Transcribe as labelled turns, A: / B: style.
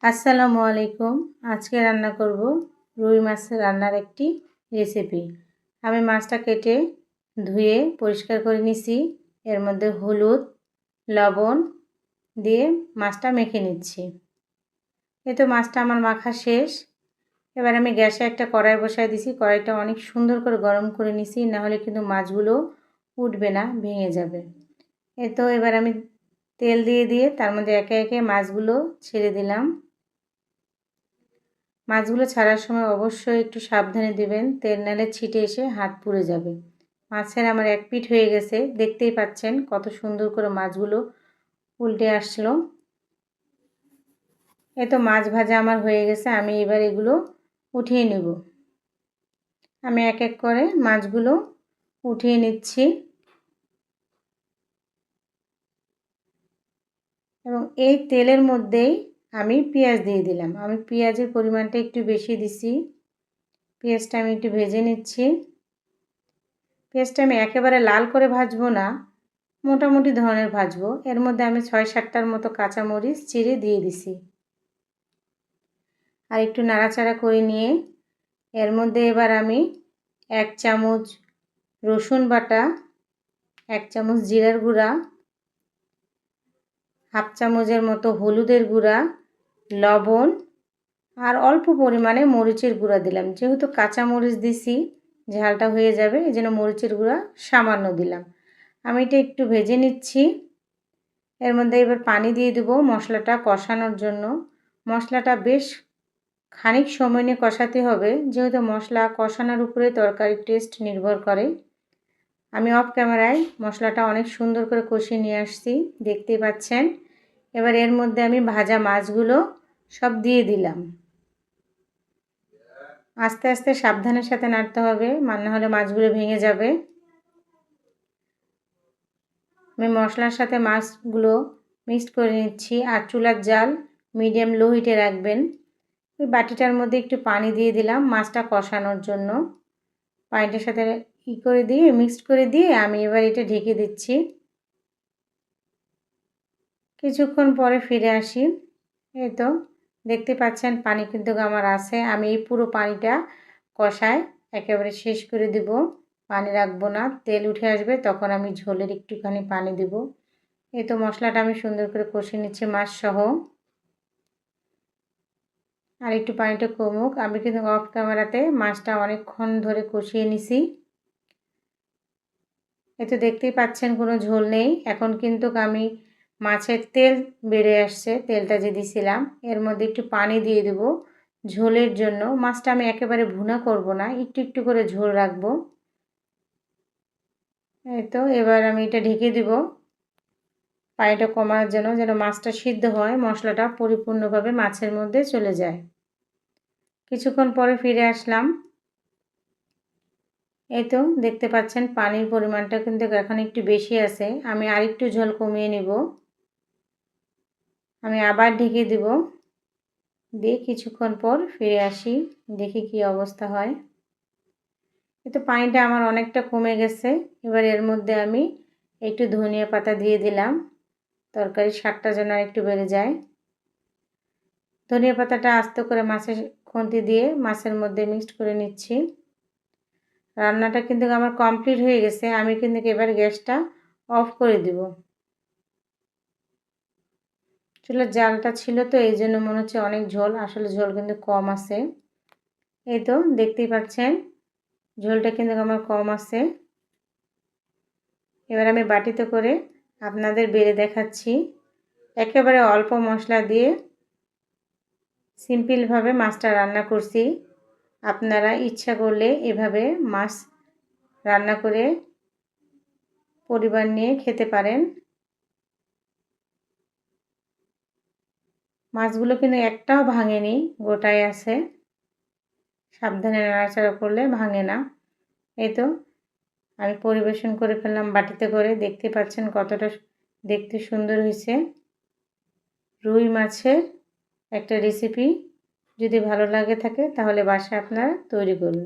A: আসসালামু আলাইকুম। আজকে রান্না করব রুই মাছের রান্নার একটি রেসিপি। আমি মাছটা কেটে ধুয়ে পরিষ্কার করে নিছি। এর মধ্যে হলুদ, লবণ দিয়ে মাছটা মেখে নিচ্ছি। এই তো মাছটা আমার মাখা শেষ। এবার আমি গ্যাসে একটা কড়াই বসায় দিছি। কড়াইটা অনেক সুন্দর করে গরম করে নিছি, না হলে কিন্তু মাছগুলো উঠবে না, ভেঙে যাবে। এই তো এবার আমি তেল দিয়ে তার মধ্যে একে একে মাছগুলো ছেড়ে দিলাম। মাছগুলো ছাড়ার সময় অবশ্যই একটু সাবধানে দিবেন, তেল নালে ছিটে এসে হাত পুড়ে যাবে। মাছের আমার এক পিঠ হয়ে গেছে, দেখতেই পাচ্ছেন কত সুন্দর করে মাছগুলো উল্টে আসলো। এই তো মাছ ভাজা আমার হয়ে গেছে, আমি এবার এগুলো উঠিয়ে নেব। আমি এক এক করে মাছগুলো উঠিয়ে নিচ্ছি এবং এই তেলের মধ্যেই আমি পেঁয়াজ দিয়ে দিলাম। আমি পেঁয়াজের পরিমাণটা একটু বেশি দিছি। পেঁয়াজটা আমি একটু ভেজে নিচ্ছি। পেঁয়াজটা আমি একেবারে লাল করে ভাজবো না, মোটামুটি ধরনের ভাজবো। এর মধ্যে আমি ৬-৭টার মতো কাঁচামরিচ চিড়ে দিয়ে দিছি। আর একটু নাড়াচাড়া করে নিয়ে এর মধ্যে এবার আমি ১ চামচ রসুন বাটা, ১ চামচ জিরার গুঁড়া, ১/২ চামচের মতো হলুদের গুঁড়া, লবণ আর অল্প পরিমাণে মরিচের গুঁড়া দিলাম। যেহেতু কাঁচামরিচ দিছি, ঝালটা হয়ে যাবে, এই জন্য মরিচের গুঁড়া সামান্য দিলাম। আমি এটা একটু ভেজে নিচ্ছি। এর মধ্যে এবার পানি দিয়ে দেবো মশলাটা কষানোর জন্য। মশলাটা বেশ খানিক সময় নিয়ে কষাতে হবে, যেহেতু মশলা কষানোর উপরে তরকারির টেস্ট নির্ভর করে। আমি অফ ক্যামেরায় মশলাটা অনেক সুন্দর করে কষিয়ে নিয়ে আসছি, দেখতেই পাচ্ছেন। এবার এর মধ্যে আমি ভাজা মাছগুলো সব দিয়ে দিলাম। আস্তে আস্তে সাবধানের সাথে নাড়তে হবে, না হলে মাছগুলো ভেঙে যাবে। আমি মশলার সাথে মাছগুলো মিক্সড করে নিচ্ছি। আর চুলার জাল মিডিয়াম লো হিটে রাখবেন। ওই বাটিটার মধ্যে একটু পানি দিয়ে দিলাম মাছটা কষানোর জন্য। পানিটার সাথে করে দিয়ে মিক্সড করে দিয়ে আমি এবার এটা ঢেকে দিচ্ছি। কিছুক্ষণ পরে ফিরে আসি। এই তো দেখতে পাচ্ছেন পানি কিন্তু আমার আছে। আমি এই পুরো পানিটা কষায় একেবারে শেষ করে দেব, পানি রাখবো না। তেল উঠে আসবে তখন আমি ঝোলের একটুখানি পানি দেব। এই তো মশলাটা আমি সুন্দর করে কষিয়ে নিচ্ছি মাছ সহ। আর একটু পানিটা কমুক। আমি কিন্তু অফ ক্যামেরাতে মাছটা অনেকক্ষণ ধরে কষিয়ে নিছি। এই তো দেখতেই পাচ্ছেন কোনো ঝোল নেই। এখন কিন্তু আমি মাছের তেল বেড়ে আসছে, তেলটা যে দিছিলাম এর মধ্যে একটু পানি দিয়ে দেব ঝোলের জন্য। মাছটা আমি একেবারে ভুনা করব না, একটু একটু করে ঝোল রাখবো। এই তো এবার আমি এটা ঢেকে দেব পানিটা কমানোর জন্য, যেন মাছটা সিদ্ধ হয়, মশলাটা পরিপূর্ণভাবে মাছের মধ্যে চলে যায়। কিছুক্ষণ পরে ফিরে আসলাম। এই তো দেখতে পাচ্ছেন পানির পরিমাণটা কিন্তু এখন একটু বেশি আছে। আমি আরেকটু ঝোল কমিয়ে নিব। আমি আবার ঢেকে দেব, দিয়ে কিছুক্ষণ পর ফিরে আসি, দেখি কি অবস্থা হয়। এই তো পানিটা আমার অনেকটা কমে গেছে। এবার এর মধ্যে আমি একটু ধনিয়া পাতা দিয়ে দিলাম, তরকারির স্বাদটা যেন একটু বেড়ে যায়। ধনিয়া পাতাটা আস্তে করে মাছের খুন্তি দিয়ে মাছের মধ্যে মিক্সড করে নিচ্ছি। রান্নাটা কিন্তু আমার কমপ্লিট হয়ে গেছে। আমি কিন্তু এবার গ্যাসটা অফ করে দিব। চুলার জালটা ছিল তো এই জন্য মনে হচ্ছে অনেক ঝোল, আসলে ঝোল কিন্তু কম আছে। এই তো দেখতেই পাচ্ছেন ঝোলটা কিন্তু আমার কম আছে। এবার আমি বাটিতে করে আপনাদের বেড়ে দেখাচ্ছি। একেবারে অল্প মশলা দিয়ে সিম্পলভাবে মাছটা রান্না করছি। আপনারা ইচ্ছা করলে এভাবে মাছ রান্না করে পরিবার নিয়ে খেতে পারেন। মাছগুলো কিন্তু একটাও ভাঙেনি, গোটাই আছে। সাবধানে নাড়াচাড়া করলে ভাঙে না। এই তো আমি পরিবেশন করে ফেললাম বাটিতে করে। দেখতে পাচ্ছেন কতটা দেখতে সুন্দর হয়েছে। রুই মাছের একটা রেসিপি যদি ভালো লাগে থাকে তাহলে বাসায় আপনারা তৈরি করুন।